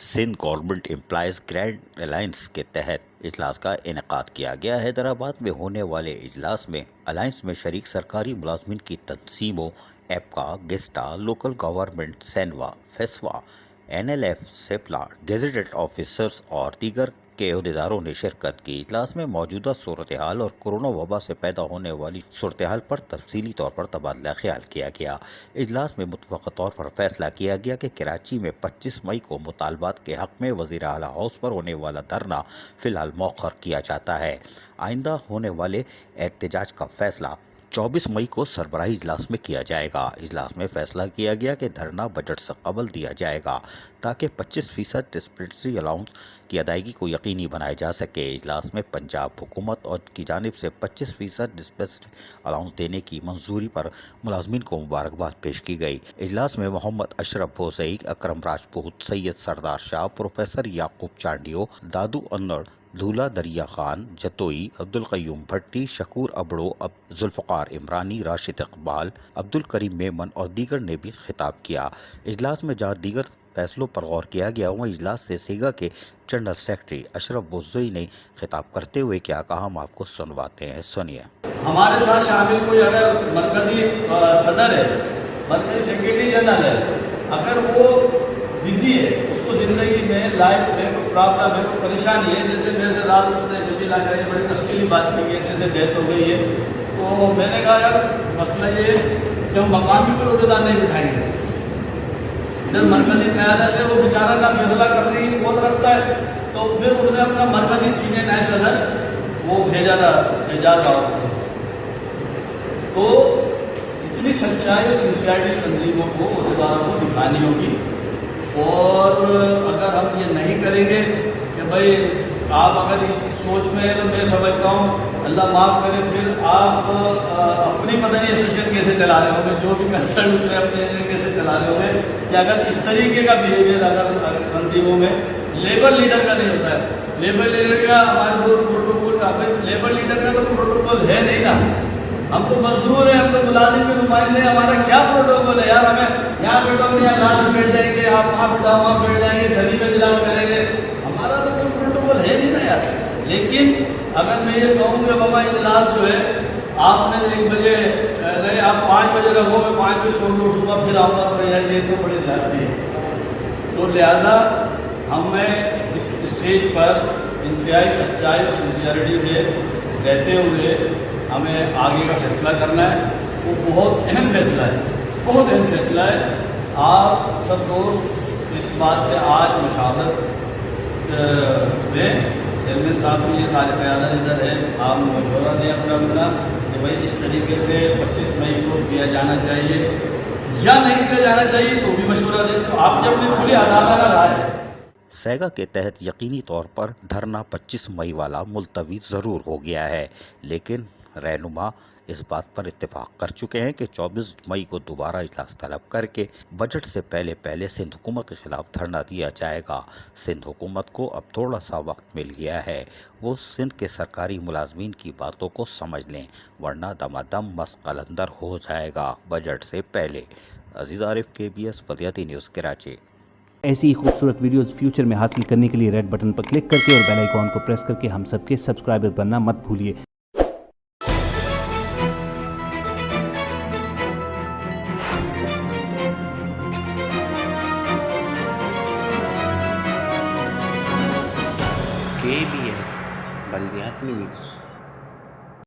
Sindh government employees grand alliance کے تحت اجلاس کا انعقاد کیا گیا۔ حیدرآباد میں ہونے والے اجلاس میں الائنس میں شریک سرکاری ملازمین کی تنظیموں ایپکا، گسٹا، لوکل گورنمنٹ، سینوا، فیسوا، این ایل ایف، سپلا، گیزیٹڈ آفیسرز اور دیگر کے عہدیداروں نے شرکت کی۔ اجلاس میں موجودہ صورتحال اور کورونا وبا سے پیدا ہونے والی صورتحال پر تفصیلی طور پر تبادلہ خیال کیا گیا۔ اجلاس میں متفقہ طور پر فیصلہ کیا گیا کہ کراچی میں 25 مئی کو مطالبات کے حق میں وزیر اعلیٰ ہاؤس پر ہونے والا دھرنا فی الحال مؤخر کیا جاتا ہے۔ آئندہ ہونے والے احتجاج کا فیصلہ 24 مئی کو سربراہی اجلاس میں کیا جائے گا۔ اجلاس میں فیصلہ کیا گیا کہ دھرنا بجٹ سے قبل دیا جائے گا تاکہ 25% ڈسپلنری الاؤنس کی ادائیگی کو یقینی بنایا جا سکے۔ اجلاس میں پنجاب حکومت اور کی جانب سے 25% ڈسپلنری الاؤنس دینے کی منظوری پر ملازمین کو مبارکباد پیش کی گئی۔ اجلاس میں محمد اشرف بھوسئی، اکرم راجپوت، سید سردار شاہ، پروفیسر یعقوب چانڈیو، دادو انڑ، دھولا دریا خان جتوئی، عبدالقیوم بھٹی، شکور ابڑو، ذوالفقار عمرانی، راشد اقبال، عبدالکریم میمن اور دیگر نے بھی خطاب کیا۔ اجلاس میں جہاں دیگر فیصلوں پر غور کیا گیا، وہیں اجلاس سے سیگا کے جنرل سیکرٹری اشرف بوزوئی نے خطاب کرتے ہوئے کیا کہا، ہم آپ کو سنواتے ہیں، سنیے۔ ہمارے ساتھ شامل کوئی اگر مرکزی صدر ہے، مرکزی سیکرٹری جنرل ہے، اگر وہ بزی ہے، اس کو زندگی میں لائف میں کوئی پرابلم ہے، کوئی پریشانی ہے، جیسے میرے رات نے جب لا کر بڑی تفصیلی بات کی کہ ایسے ڈیتھ ہو گئی ہے، تو میں نے کہا یار مسئلہ یہ ہے کہ ہم مقامی پر عہدیدار نہیں بٹھائیں گے۔ ادھر مرکزی قیادت ہے، وہ بیچارہ کا فیصلہ کرنے کی قوت رکھتا ہے، تو پھر اس نے اپنا مرکزی سینئر نائب صدر وہ بھیجا تھا اعجاز راؤ۔ تو اتنی سچائی اور سنسیئرٹی تنظیموں کو عہدیداروں کو دکھانی ہوگی، اور اگر ہم یہ نہیں کریں گے کہ بھائی آپ اگر اس سوچ میں ہیں تو میں سمجھتا ہوں اللہ معاف کرے، پھر آپ اپنی مدنی ایسوسیشن کیسے چلا رہے ہوں گے، جو بھی کنسرن میں اپنے کیسے چلا رہے ہوں گے، کہ اگر اس طریقے کا بیہیویئر اگر تنظیموں میں لیبر لیڈر کا نہیں ہوتا ہے۔ لیبر لیڈر کا ہمارے دو پروٹوکول کا، لیبر لیڈر کا تو پروٹوکول ہے نہیں نا، ہم تو مزدور ہیں، ہم تو ملازم کے نمائندے ہیں، ہمارا کیا پروٹوکول ہے یار؟ ہمیں یہاں بیٹھو گے، یہاں لال میں بیٹھ جائیں گے، آپ وہاں بیٹھا وہاں بیٹھ جائیں گے، گھری میں اجلاس کریں گے، ہمارا تو کوئی پروٹوکول ہے نہیں نا یار۔ لیکن اگر میں یہ کہوں کہ بابا اجلاس جو ہے آپ نے 1 بجے نہیں، آپ 5 بجے رکھو، میں 5 بجے سو کے اٹھوں گا پھر آؤں گا، تو یار یہ تو بڑی زیادتی ہے۔ تو لہٰذا ہمیں اس اسٹیج پر انتہائی سچائی اور سنسیئرٹی سے رہتے ہوئے ہمیں آگے کا فیصلہ کرنا ہے۔ وہ بہت اہم فیصلہ ہے، بہت اہم فیصلہ ہے۔ آپ سب دوست اس بات پہ آج مشاورت میں چیئرمین صاحب بھی یہ سارے قیادت ادھر ہے، آپ مشورہ دیں اپنا کہ بھائی اس طریقے سے 25 مئی کو دیا جانا چاہیے یا نہیں دیا جانا چاہیے، تو بھی مشورہ دیں، تو آپ جب اپنی کھلی عدالت رائے ہے۔ سیگا کے تحت یقینی طور پر دھرنا 25 مئی والا ملتوی ضرور ہو گیا ہے، لیکن رہنما اس بات پر اتفاق کر چکے ہیں کہ 24 مئی کو دوبارہ اجلاس طلب کر کے بجٹ سے پہلے سندھ حکومت کے خلاف دھرنا دیا جائے گا۔ سندھ حکومت کو اب تھوڑا سا وقت مل گیا ہے، وہ سندھ کے سرکاری ملازمین کی باتوں کو سمجھ لیں، ورنہ دمادم مست قلندر ہو جائے گا بجٹ سے پہلے۔ عزیز عارف، KBS بلدیاتی نیوز، کراچی۔ ایسی ہی خوبصورت ویڈیوز فیوچر میں حاصل کرنے کے لیے ریڈ بٹن پر کلک کر کے اور بیل آئیکن کو پریس کر کے ہم سب کے سبسکرائبر بننا مت بھولیے۔ KBS بلدیاتی نیوز۔